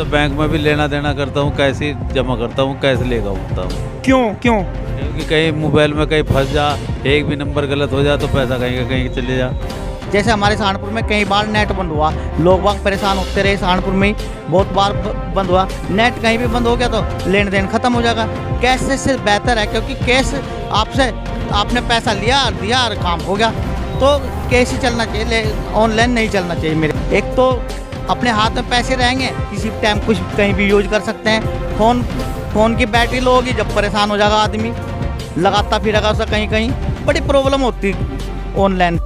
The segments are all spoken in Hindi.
तो बैंक में भी लेना देना करता हूँ, कैश ही जमा करता हूँ, कैश लेगा होता हूँ। क्यों क्यों? क्योंकि कहीं मोबाइल में कहीं फंस जा, एक भी नंबर गलत हो जा तो पैसा कहीं का कहीं चले जा। जैसे हमारे सहारनपुर में कई बार नेट बंद हुआ, लोग बाग परेशान होते रहे, सहारनपुर में ही बहुत बार बंद हुआ। नेट कहीं भी बंद हो गया तो लेन देन खत्म हो जाएगा। कैश से बेहतर है, क्योंकि कैश आपने पैसा लिया और दिया और काम हो गया। तो कैश ही चलना चाहिए, ऑनलाइन नहीं चलना चाहिए। मेरे एक तो अपने हाथ में पैसे रहेंगे, किसी टाइम कुछ कहीं भी यूज कर सकते हैं। फ़ोन की बैटरी लो होगी, जब परेशान हो जाएगा आदमी, लगाता फिरेगा उसका कहीं कहीं, बड़ी प्रॉब्लम होती ऑनलाइन।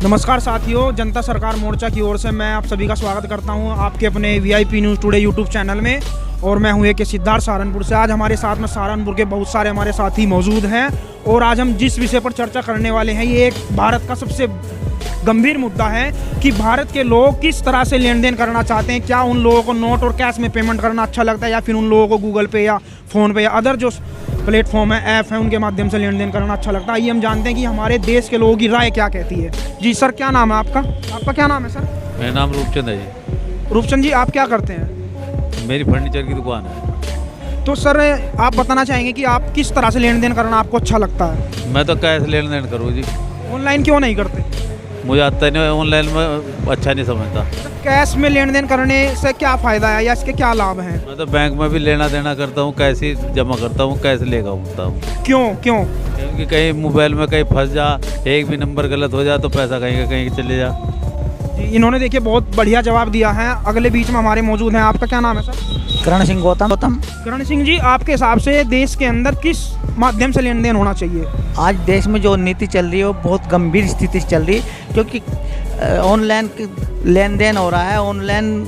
नमस्कार साथियों, जनता सरकार मोर्चा की ओर से मैं आप सभी का स्वागत करता हूं आपके अपने VIP news today YouTube channel में। और मैं हूं एक सिद्धार्थ सहारनपुर से। आज हमारे साथ में सहारनपुर के बहुत सारे हमारे साथी मौजूद हैं और आज हम जिस विषय पर चर्चा करने वाले हैं, ये एक भारत का सबसे गंभीर मुद्दा है कि भारत के लोग किस तरह से लेन देन करना चाहते हैं। क्या उन लोगों को नोट और कैश में पेमेंट करना अच्छा लगता है, या फिर उन लोगों को गूगल पे या फ़ोन पे या अदर जो प्लेटफॉर्म है, ऐप है, उनके माध्यम से लेन देन करना अच्छा लगता है। आइए हम जानते हैं कि हमारे देश के लोगों की राय क्या कहती है। जी सर, क्या नाम है आपका? आपका क्या नाम है सर? मेरा नाम रूपचंद है जी। रूपचंद जी, आप क्या करते हैं? मेरी फर्नीचर की दुकान है। तो सर, आप बताना चाहेंगे कि आप किस तरह से लेन देन करना आपको अच्छा लगता है? मैं तो कैश लेन देन करूँ जी। ऑनलाइन क्यों नहीं करते? मुझे आता नहीं, ऑनलाइन में अच्छा नहीं समझता। कैश में लेन देन करने से क्या फ़ायदा है या इसके क्या लाभ हैं? मैं तो बैंक में भी लेना देना करता हूँ, कैश ही जमा करता हूँ, कैश लेगा होता हूँ। क्यों क्यों? क्योंकि कहीं मोबाइल में कहीं फंस जा, एक भी नंबर गलत हो जा तो पैसा कहीं का कहीं चले जा। जी, इन्होंने देखिए बहुत बढ़िया जवाब दिया है। अगले बीच में हमारे मौजूद हैं। आपका क्या नाम है सर? करण सिंह गौतम। करण सिंह जी, आपके हिसाब से देश के अंदर किस माध्यम से लेन देन होना चाहिए? आज देश में जो नीति चल रही है वो बहुत गंभीर स्थिति से चल रही है, क्योंकि ऑनलाइन लेन देन हो रहा है। ऑनलाइन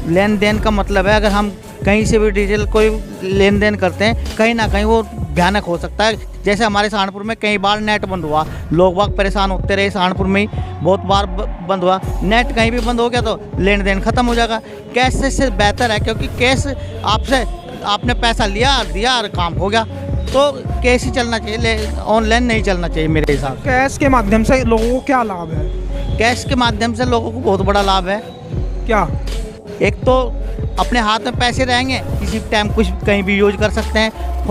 लेन देन का मतलब है, अगर हम कहीं से भी डिजिटल कोई लेन देन करते हैं, कहीं ना कहीं वो भयानक हो सकता है। जैसे हमारे सहारनपुर में कई बार नेट बंद हुआ, लोग बाग परेशान होते रहे, सहारनपुर में ही बहुत बार बंद हुआ। नेट कहीं भी बंद हो गया तो लेन देन खत्म हो जाएगा। कैश से बेहतर है, क्योंकि कैश आपने पैसा लिया और दिया और काम हो गया। तो कैश ही चलना चाहिए, ऑनलाइन नहीं चलना चाहिए मेरे हिसाब से। कैश के माध्यम से लोगों को क्या लाभ है? कैश के माध्यम से लोगों को बहुत बड़ा लाभ है। क्या? एक तो अपने हाथ में पैसे रहेंगे, किसी टाइम कुछ कहीं भी यूज कर सकते हैं।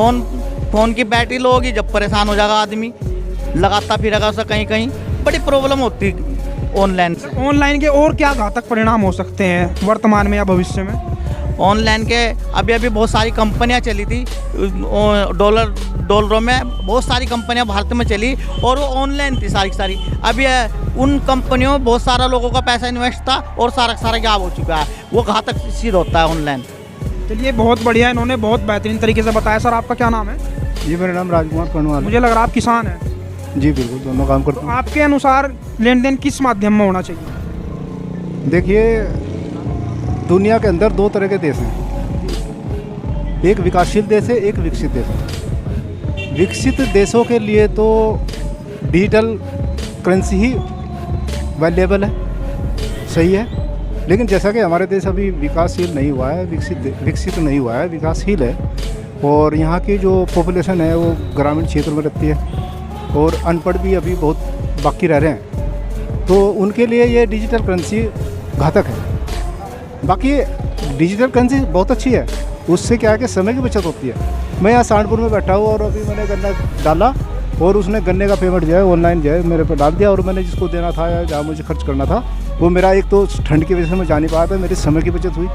फ़ोन की बैटरी लो होगी, जब परेशान हो जाएगा आदमी, लगाता फिरेगा उसका कहीं कहीं, बड़ी प्रॉब्लम होती ऑनलाइन से। ऑनलाइन के और क्या घातक परिणाम हो सकते हैं वर्तमान में या भविष्य में? ऑनलाइन के अभी बहुत सारी कंपनियां चली थी, डॉलरों में बहुत सारी कंपनियां भारत में चली और वो ऑनलाइन थी सारी की सारी। अभी उन कंपनियों में बहुत सारा लोगों का पैसा इन्वेस्ट था और सारा गायब हो चुका है। वो घातक सिद्ध होता है ऑनलाइन। चलिए, बहुत बढ़िया, इन्होंने बहुत बेहतरीन तरीके से बताया। सर, आपका क्या नाम है? जी, मेरा नाम राजकुमार कर्णवाल। मुझे लग रहा है आप किसान हैं। जी बिल्कुल, दोनों काम करते तो हैं। आपके अनुसार लेन देन किस माध्यम में होना चाहिए? देखिए, दुनिया के अंदर दो तरह के देश हैं, एक विकासशील देश है, एक विकसित देश है। विकसित देशों के लिए तो डिजिटल करेंसी ही वैल्यूएबल है, सही है। लेकिन जैसा कि हमारे देश अभी विकासशील नहीं हुआ है, विकसित नहीं हुआ है, विकासशील है, और यहाँ की जो पॉपुलेशन है वो ग्रामीण क्षेत्र में रहती है और अनपढ़ भी अभी बहुत बाकी रह रहे हैं, तो उनके लिए ये डिजिटल करेंसी घातक है। बाकी डिजिटल करेंसी बहुत अच्छी है, उससे क्या है कि समय की बचत होती है। मैं यहाँ सहारनपुर में बैठा हूँ और अभी मैंने गन्ना डाला और उसने गन्ने का पेमेंट जो है ऑनलाइन जो है मेरे पर डाल दिया, और मैंने जिसको देना था या जहाँ मुझे खर्च करना था वो मेरा, एक तो ठंड की वजह से मैं जा नहीं पाया था, मेरी समय की बचत हुई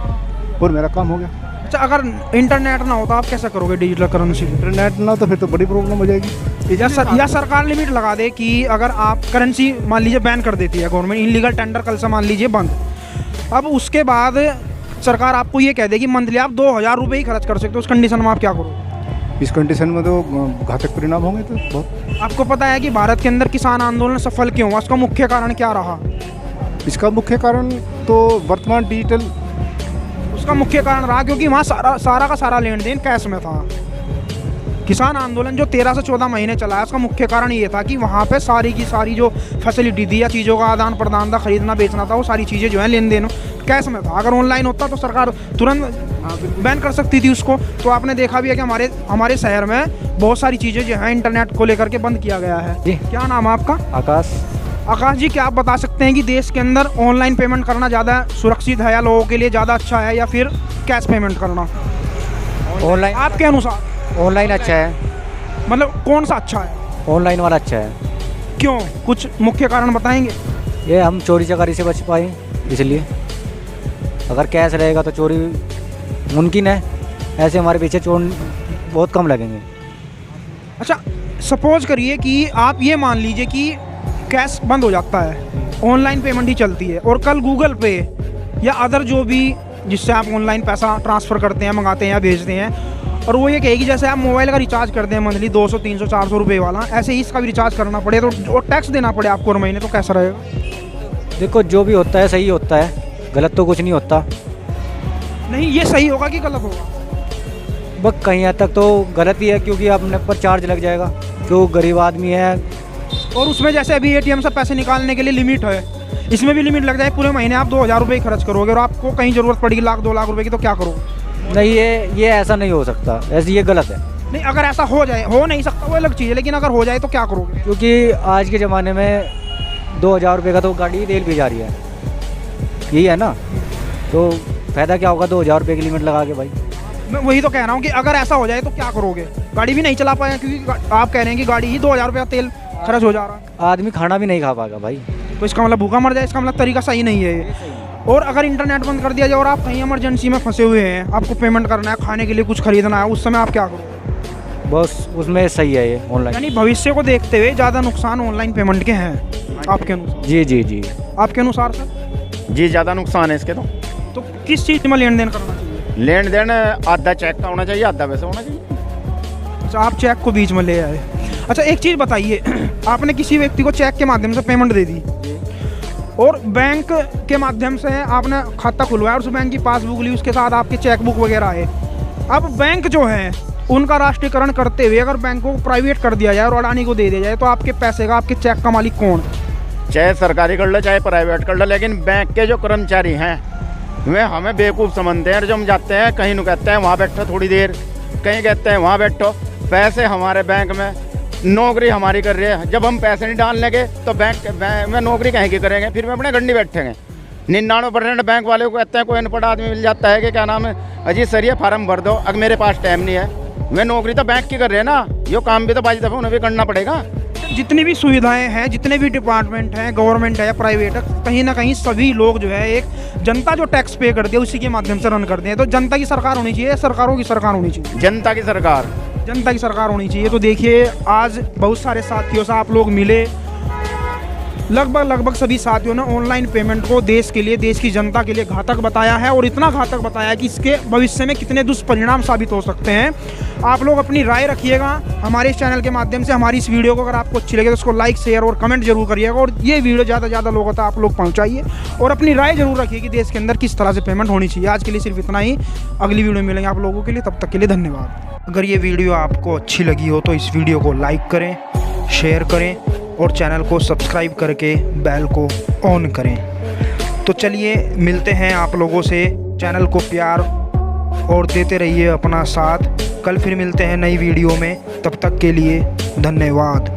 और मेरा काम हो गया। अच्छा, अगर इंटरनेट ना हो तो आप कैसे करोगे डिजिटल करेंसी? इंटरनेट ना तो फिर तो बड़ी प्रॉब्लम हो जाएगी। या सरकार लिमिट लगा दे कि अगर आप करेंसी मान लीजिए बैन कर देती है गवर्नमेंट, इनलीगल टेंडर कल से मान लीजिए बंद, अब उसके बाद सरकार आपको ये कह देगी मंथली आप 2000 रुपये ही खर्च कर सकते हो, उस कंडीशन में आप क्या करोगे? इस कंडीशन में तो घातक परिणाम होंगे तो बहुत। आपको पता है कि भारत के अंदर किसान आंदोलन सफल क्यों हुआ? उसका मुख्य कारण क्या रहा? इसका मुख्य कारण तो वर्तमान डिजिटल, उसका मुख्य कारण रहा क्योंकि वहाँ सारा का सारा लेन देन कैश में था। किसान आंदोलन जो 13 से 14 महीने चला है, उसका मुख्य कारण ये था कि वहाँ पे सारी की सारी जो फैसिलिटी थी या चीज़ों का आदान प्रदान था, खरीदना बेचना था, वो सारी चीज़ें जो है लेन देन कैश में था। अगर ऑनलाइन होता तो सरकार तुरंत बैन कर सकती थी उसको। तो आपने देखा भी है कि हमारे शहर में बहुत सारी चीज़ें जो हैं इंटरनेट को लेकर के बंद किया गया है। जी, क्या नाम है आपका? आकाश। आकाश जी, क्या आप बता सकते हैं कि देश के अंदर ऑनलाइन पेमेंट करना ज़्यादा सुरक्षित है या लोगों के लिए ज़्यादा अच्छा है, या फिर कैश पेमेंट करना? ऑनलाइन आपके अनुसार ऑनलाइन अच्छा है, मतलब कौन सा अच्छा है? ऑनलाइन वाला अच्छा है। क्यों, कुछ मुख्य कारण बताएंगे? ये हम चोरी चकारी से बच पाए इसलिए। अगर कैश रहेगा तो चोरी मुमकिन है, ऐसे हमारे पीछे चोर बहुत कम लगेंगे। अच्छा, सपोज करिए कि आप ये मान लीजिए कि कैश बंद हो जाता है, ऑनलाइन पेमेंट ही चलती है, और कल गूगल पे या अदर जो भी जिससे आप ऑनलाइन पैसा ट्रांसफ़र करते हैं, मंगाते हैं या भेजते हैं, और वो ये कहेगी जैसे आप मोबाइल का रिचार्ज करते हैं मंथली 200 300 400 रुपये वाला, ऐसे ही इसका भी रिचार्ज करना पड़े तो और टैक्स देना पड़े आपको हर महीने, तो कैसा रहेगा? देखो, जो भी होता है सही होता है, गलत तो कुछ नहीं होता। नहीं, ये सही होगा कि गलत होगा? बस कहीं हद तक तो गलत ही है, क्योंकि अपने पर चार्ज लग जाएगा, जो गरीब आदमी है। और उसमें जैसे अभी एटीएम से पैसे निकालने के लिए लिमिट है, इसमें भी लिमिट लग जाए, पूरे महीने आप 2000 रुपये खर्च करोगे और आपको कहीं ज़रूरत पड़ेगी 1 लाख 2 लाख रुपए की, तो क्या करोगे? नहीं, ये ऐसा नहीं हो सकता, ऐसे ये गलत है। नहीं, अगर ऐसा हो जाए, हो नहीं सकता वो अलग चीज़ है, लेकिन अगर हो जाए तो क्या करोगे? क्योंकि आज के ज़माने में 2000 रुपये का तो गाड़ी तेल भी जा रही है, यही है ना, तो फ़ायदा क्या होगा 2000 रुपये की लिमिट लगा के भाई। मैं वही तो कह रहा हूँ कि अगर ऐसा हो जाए तो क्या करोगे? गाड़ी भी नहीं चला पाए क्योंकि आप कह रहे हैं कि गाड़ी ही 2000 रुपया तेल खर्च हो जा रहा है। आदमी खाना भी नहीं खा पाएगा भाई, तो इसका मतलब भूखा मर जाए, इसका मतलब तरीका सही नहीं है ये। और अगर इंटरनेट बंद कर दिया जाए और आप कहीं इमरजेंसी में फंसे हुए हैं, आपको पेमेंट करना है, खाने के लिए कुछ खरीदना है, उस समय आप क्या करोगे? बस उसमें सही है ये ऑनलाइन। यानी भविष्य को देखते हुए ज़्यादा नुकसान ऑनलाइन पेमेंट के हैं आपके अनुसार? जी। आपके अनुसार सर? जी, ज़्यादा नुकसान है इसके तो किस चीज़ में लेन देन करना चाहिए? लेन देन आधा चेक का होना चाहिए, आधा वैसे होना चाहिए। अच्छा, आप चेक को बीच में ले आए। अच्छा, एक चीज़ बताइए, आपने किसी व्यक्ति को चेक के माध्यम से पेमेंट दे दी और बैंक के माध्यम से आपने खाता खुलवाया और उस बैंक की पासबुक ली, उसके साथ आपके चेक बुक वगैरह है। अब बैंक जो है उनका राष्ट्रीयकरण करते हुए अगर बैंकों को प्राइवेट कर दिया जाए और अडानी को दे दिया जाए, तो आपके पैसे का, आपके चेक का मालिक कौन? चाहे सरकारी कर लो चाहे प्राइवेट कर लो, लेकिन बैंक के जो कर्मचारी हैं वे हमें बेवकूफ़ समझते हैं। और जब हम जाते हैं कहीं न कहते हैं वहाँ बैठो थोड़ी देर, कहीं कहते हैं वहाँ बैठो, पैसे हमारे बैंक में, नौकरी हमारी कर रही है। जब हम पैसे नहीं डाल लेंगे तो बैंक में नौकरी कहीं की करेंगे, फिर वे अपने गंडी बैठेंगे। 99% बैंक वाले को कहते हैं कोई अनपढ़ आदमी मिल जाता है कि क्या नाम है, अजी सर ये फार्म भर दो, अगर मेरे पास टाइम नहीं है। वे नौकरी तो बैंक की कर रहे हैं ना, ये काम भी तो बाजी दफ़ा उन्हें भी करना पड़ेगा। जितनी भी सुविधाएं हैं, जितने भी डिपार्टमेंट हैं, गवर्नमेंट है या प्राइवेट है, कहीं ना कहीं सभी लोग जो है, एक जनता जो टैक्स पे करती है उसी के माध्यम से रन करते हैं। तो जनता की सरकार होनी चाहिए, सरकारों की सरकार होनी चाहिए? जनता की सरकार। जनता की सरकार होनी चाहिए। तो देखिए, आज बहुत सारे साथियों से आप लोग मिले, लगभग सभी साथियों ने ऑनलाइन पेमेंट को देश के लिए, देश की जनता के लिए घातक बताया है, और इतना घातक बताया है कि इसके भविष्य में कितने दुष्परिणाम साबित हो सकते हैं। आप लोग अपनी राय रखिएगा हमारे इस चैनल के माध्यम से। हमारी इस वीडियो को अगर आपको अच्छी लगे तो उसको लाइक, शेयर और कमेंट जरूर करिएगा, और ये वीडियो ज़्यादा से ज़्यादा लोगों तक आप लोग पहुँचाइए, और अपनी राय जरूर रखिए कि देश के अंदर किस तरह से पेमेंट होनी चाहिए। आज के लिए सिर्फ इतना ही, अगली वीडियो में मिलेंगे आप लोगों के लिए, तब तक के लिए धन्यवाद। अगर ये वीडियो आपको अच्छी लगी हो तो इस वीडियो को लाइक करें, शेयर करें और चैनल को सब्सक्राइब करके बेल को ऑन करें। तो चलिए मिलते हैं आप लोगों से, चैनल को प्यार और देते रहिए अपना साथ। कल फिर मिलते हैं नई वीडियो में, तब तक के लिए धन्यवाद।